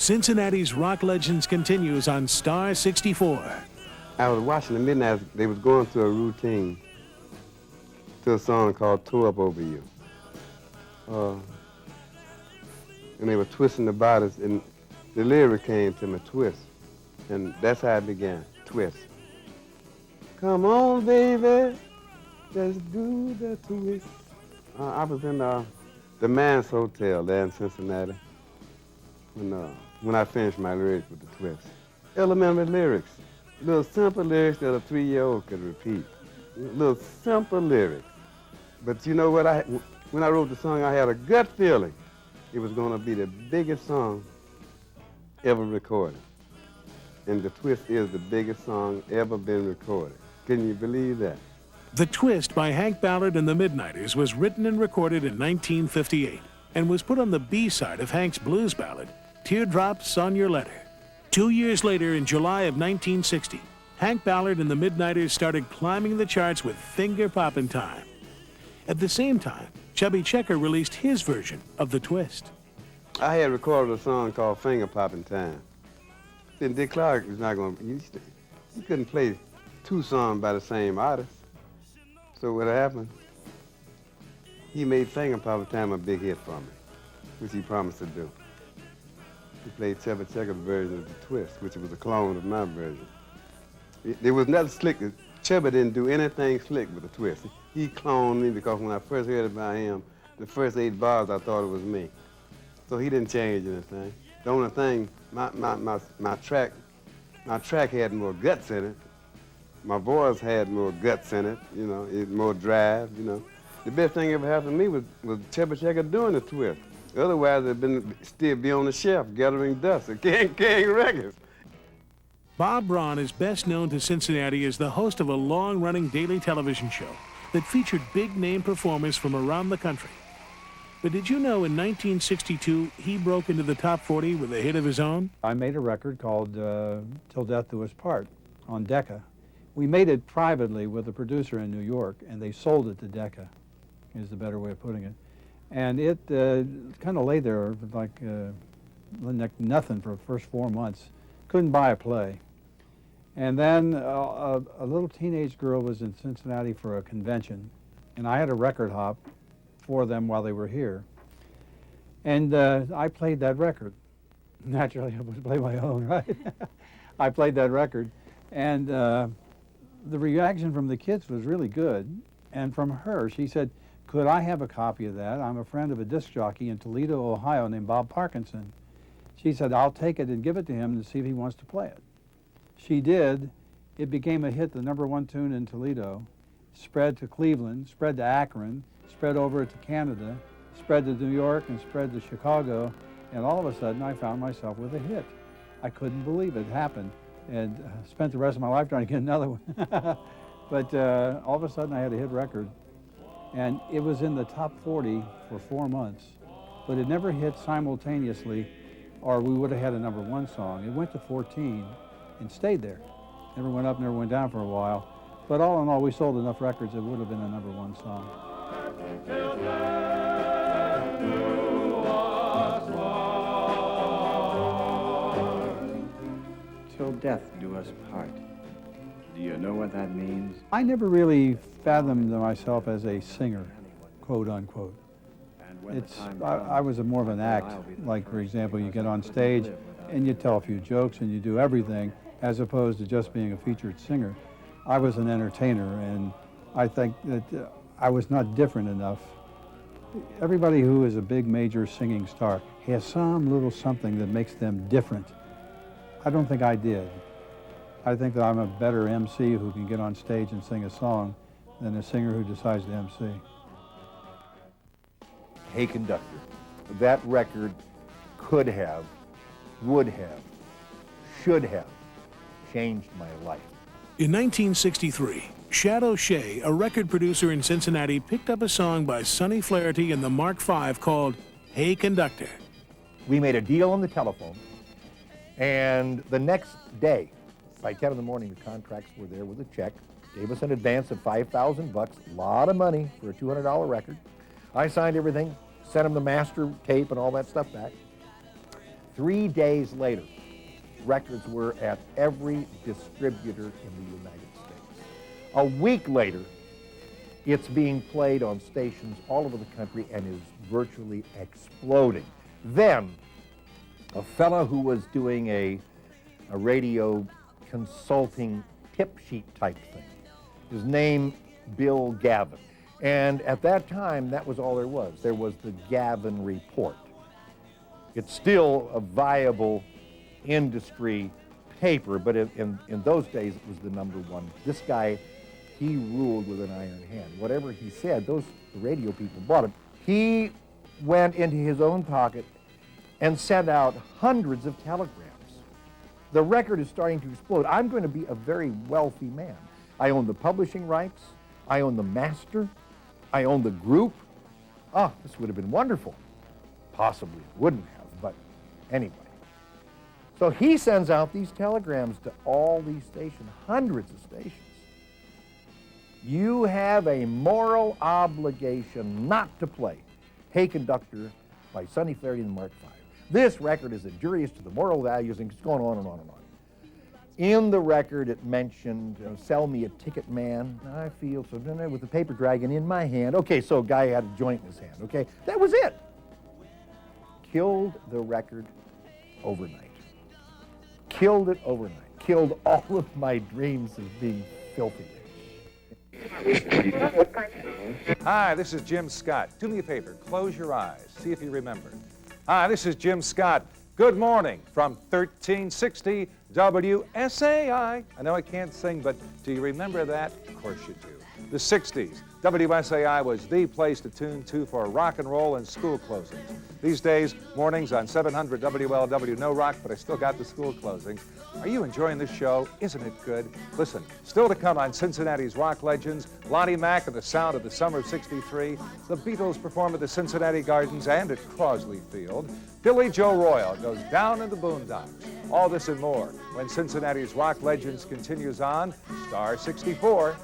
Cincinnati's Rock Legends continues on Star 64. I was watching the Midnight. They was going through a routine to a song called "Tore Up Over You," and they were twisting the bodies, and the lyric came to me, twist, and that's how it began, twist. Come on, baby, let's do the twist. I was in the Man's Hotel there in Cincinnati when I finished my lyrics with the twist. Elementary lyrics, little simple lyrics that a 3-year-old could repeat. Little simple lyrics. But you know what? When I wrote the song, I had a gut feeling it was going to be the biggest song ever recorded. And the twist is the biggest song ever been recorded. Can you believe that? The Twist by Hank Ballard and the Midnighters was written and recorded in 1958 and was put on the B-side of Hank's blues ballad, Teardrops on Your Letter. 2 years later, in July of 1960, Hank Ballard and the Midnighters started climbing the charts with Finger Poppin' Time. At the same time, Chubby Checker released his version of The Twist. I had recorded a song called Finger Poppin' Time. Then Dick Clark was not going to, he couldn't play 2 songs by the same artist. So what happened? He made Finger Poppin' Time a big hit for me, which he promised to do. He played Chubby Checker's version of The Twist, which was a clone of my version. There was nothing slick. Chubby didn't do anything slick with The Twist. He cloned me because when I first heard about him, the first 8 bars, I thought it was me. So he didn't change anything. The only thing, my track had more guts in it. My voice had more guts in it, you know, more drive, you know. The best thing ever happened to me was Chubby Checker doing The Twist. Otherwise, it'd still be on the shelf, gathering dust, carrying records. Bob Braun is best known to Cincinnati as the host of a long-running daily television show that featured big-name performers from around the country. But did you know in 1962 he broke into the top 40 with a hit of his own? I made a record called Till Death Do Us Part on Decca. We made it privately with a producer in New York, and they sold it to Decca, is the better way of putting it. And it kind of lay there like nothing for the first 4 months. Couldn't buy a play. And then a little teenage girl was in Cincinnati for a convention, and I had a record hop for them while they were here. And I played that record. Naturally, I would play my own, right? I played that record, and the reaction from the kids was really good. And from her, she said, could I have a copy of that? I'm a friend of a disc jockey in Toledo, Ohio, named Bob Parkinson. She said, I'll take it and give it to him to see if he wants to play it. She did. It became a hit, the #1 tune in Toledo, spread to Cleveland, spread to Akron, spread over to Canada, spread to New York, and spread to Chicago, and all of a sudden I found myself with a hit. I couldn't believe it happened, and spent the rest of my life trying to get another one. But all of a sudden I had a hit record, and it was in the top 40 for 4 months, but it never hit simultaneously, or we would have had a #1 song. It went to 14 and stayed there. Never went up, never went down for a while. But all in all, we sold enough records, it would have been a #1 song. Till death do us part. Do you know what that means? I never really fathomed myself as a singer, quote unquote. I was more of an act. Like, for example, you get on stage and you tell a few jokes and you do everything, as opposed to just being a featured singer. I was an entertainer, and I think that I was not different enough. Everybody who is a big major singing star has some little something that makes them different. I don't think I did. I think that I'm a better MC who can get on stage and sing a song than a singer who decides to MC. Hey Conductor, that record could have, would have, should have changed my life. In 1963, Shadow Shea, a record producer in Cincinnati, picked up a song by Sonny Flaherty and the Mark V called Hey Conductor. We made a deal on the telephone, and the next day, by 10 in the morning, the contracts were there with a check, gave us an advance of $5,000, a lot of money for a $200 record. I signed everything, sent him the master tape and all that stuff back. 3 days later, records were at every distributor in the United States. A week later, it's being played on stations all over the country and is virtually exploding. Then, a fellow who was doing a radio consulting tip sheet type thing, his name Bill Gavin. And at that time, that was all there was. There was the Gavin Report. It's still a viable industry paper, but in those days, it was the #1. This guy, he ruled with an iron hand. Whatever he said, the radio people bought him. He went into his own pocket and sent out hundreds of telegrams. The record is starting to explode. I'm going to be a very wealthy man. I own the publishing rights. I own the master. I own the group. Oh, this would have been wonderful. Possibly it wouldn't have, but anyway. So he sends out these telegrams to all these stations, hundreds of stations. You have a moral obligation not to play Hey Conductor by Sonny Flaherty and the Mark V. This record is injurious to the moral values, and it's going on and on and on. In the record, it mentioned, sell me a ticket, man. I feel so, with the paper dragon in my hand. Okay, so a guy had a joint in his hand, okay? That was it. Killed the record overnight. Killed it overnight. Killed all of my dreams of being filthy rich. Hi, this is Jim Scott. Do me a favor, close your eyes, see if you remember. Hi, this is Jim Scott. Good morning from 1360 WSAI. I know I can't sing, but do you remember that? Of course you do. The 60s, WSAI was the place to tune to for rock and roll and school closings. These days, mornings on 700 WLW, no rock, but I still got the school closings. Are you enjoying this show? Isn't it good? Listen, still to come on Cincinnati's rock legends, Lonnie Mack and the sound of the summer of '63, the Beatles perform at the Cincinnati Gardens and at Crosley Field, Billy Joe Royal goes down in the boondocks. All this and more when Cincinnati's rock legends continues on Star 64.